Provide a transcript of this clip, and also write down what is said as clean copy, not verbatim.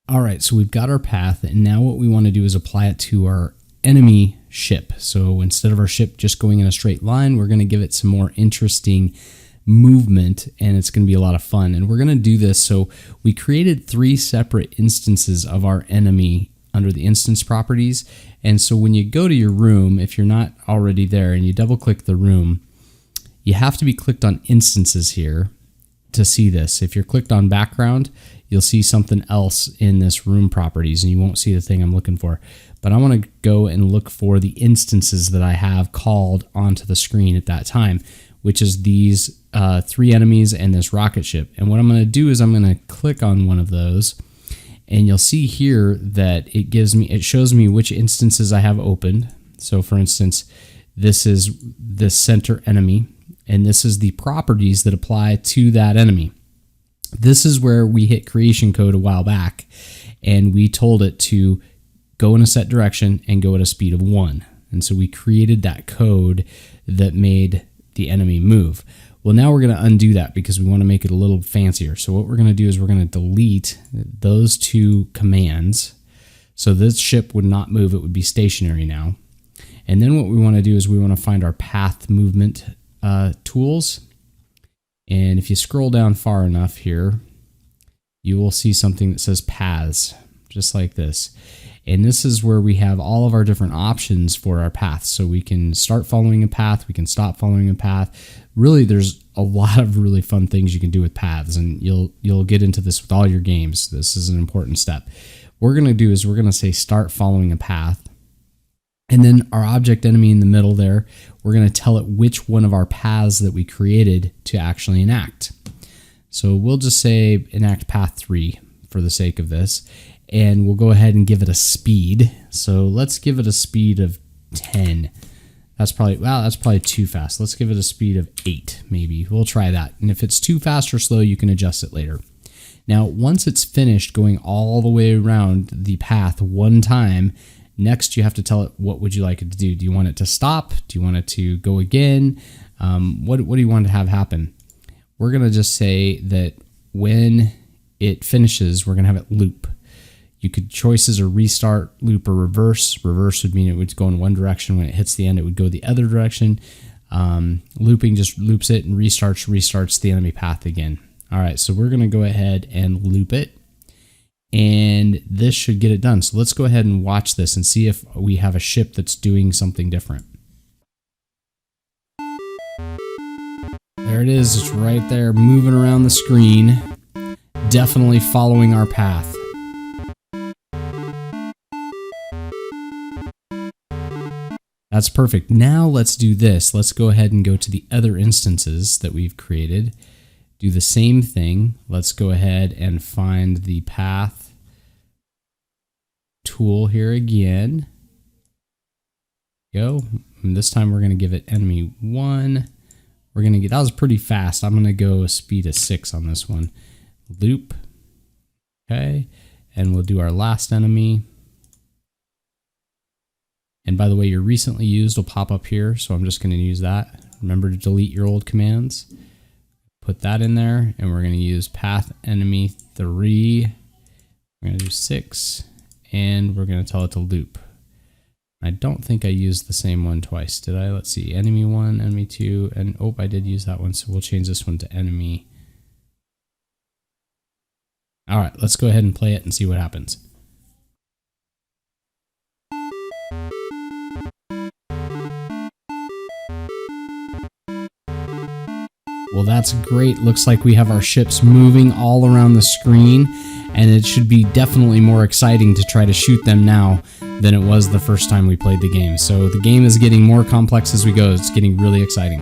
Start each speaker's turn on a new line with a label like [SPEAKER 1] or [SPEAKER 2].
[SPEAKER 1] All right, so we've got our path, and now what we want to do is apply it to our enemy ship. So instead of our ship just going in a straight line, we're going to give it some more interesting movement, and it's going to be a lot of fun. And we're going to do this. So we created 3 separate instances of our enemy under the instance properties. And so when you go to your room, if you're not already there and you double click the room, you have to be clicked on instances here to see this. If you're clicked on background, you'll see something else in this room properties and you won't see the thing I'm looking for. But I want to go and look for the instances that I have called onto the screen at that time, which is these 3 enemies and this rocket ship. And what I'm going to do is I'm going to click on one of those, and you'll see here that it shows me which instances I have opened. So for instance, this is the center enemy, and this is the properties that apply to that enemy. This is where we hit creation code a while back, and we told it to go in a set direction and go at a speed of 1. And so we created that code that made the enemy move. Well, now we're going to undo that because we want to make it a little fancier. So what we're going to do is we're going to delete those 2 commands. So this ship would not move, it would be stationary now. And then what we want to do is we want to find our path movement tools. And if you scroll down far enough here, you will see something that says paths, just like this. And this is where we have all of our different options for our paths. So we can start following a path, we can stop following a path. Really, there's a lot of really fun things you can do with paths, and you'll get into this with all your games. This is an important step. What we're going to do is we're going to say start following a path. And then our object enemy in the middle there, we're going to tell it which one of our paths that we created to actually enact. So we'll just say enact path 3 for the sake of this. And we'll go ahead and give it a speed. So let's give it a speed of 10. That's probably too fast. Let's give it a speed of 8, maybe. We'll try that. And if it's too fast or slow, you can adjust it later. Now, once it's finished going all the way around the path one time, next you have to tell it what would you like it to do. Do you want it to stop? Do you want it to go again? What do you want to have happen? We're going to just say that when it finishes, we're going to have it loop. You could choices or restart, loop, or reverse. Reverse would mean it would go in one direction. When it hits the end, it would go the other direction. Looping just loops it, and restarts the enemy path again. All right, so we're going to go ahead and loop it, and this should get it done. So let's go ahead and watch this and see if we have a ship that's doing something different. There it is. It's right there, moving around the screen, definitely following our path. That's perfect. Now let's do this. Let's go ahead and go to the other instances that we've created. Do the same thing. Let's go ahead and find the path tool here again. Go. And this time we're going to give it enemy 1. We're going to get, that was pretty fast. I'm going to go a speed of 6 on this one. Loop. Okay. And we'll do our last enemy. And by the way, your recently used will pop up here, so I'm just going to use that. Remember to delete your old commands. Put that in there, and we're going to use path enemy 3. We're going to do 6, and we're going to tell it to loop. I don't think I used the same one twice, did I? Let's see, enemy 1, enemy 2, and oh, I did use that one, so we'll change this one to enemy. All right, let's go ahead and play it and see what happens. Well, that's great. Looks like we have our ships moving all around the screen, and it should be definitely more exciting to try to shoot them now than it was the first time we played the game. So the game is getting more complex as we go. It's getting really exciting.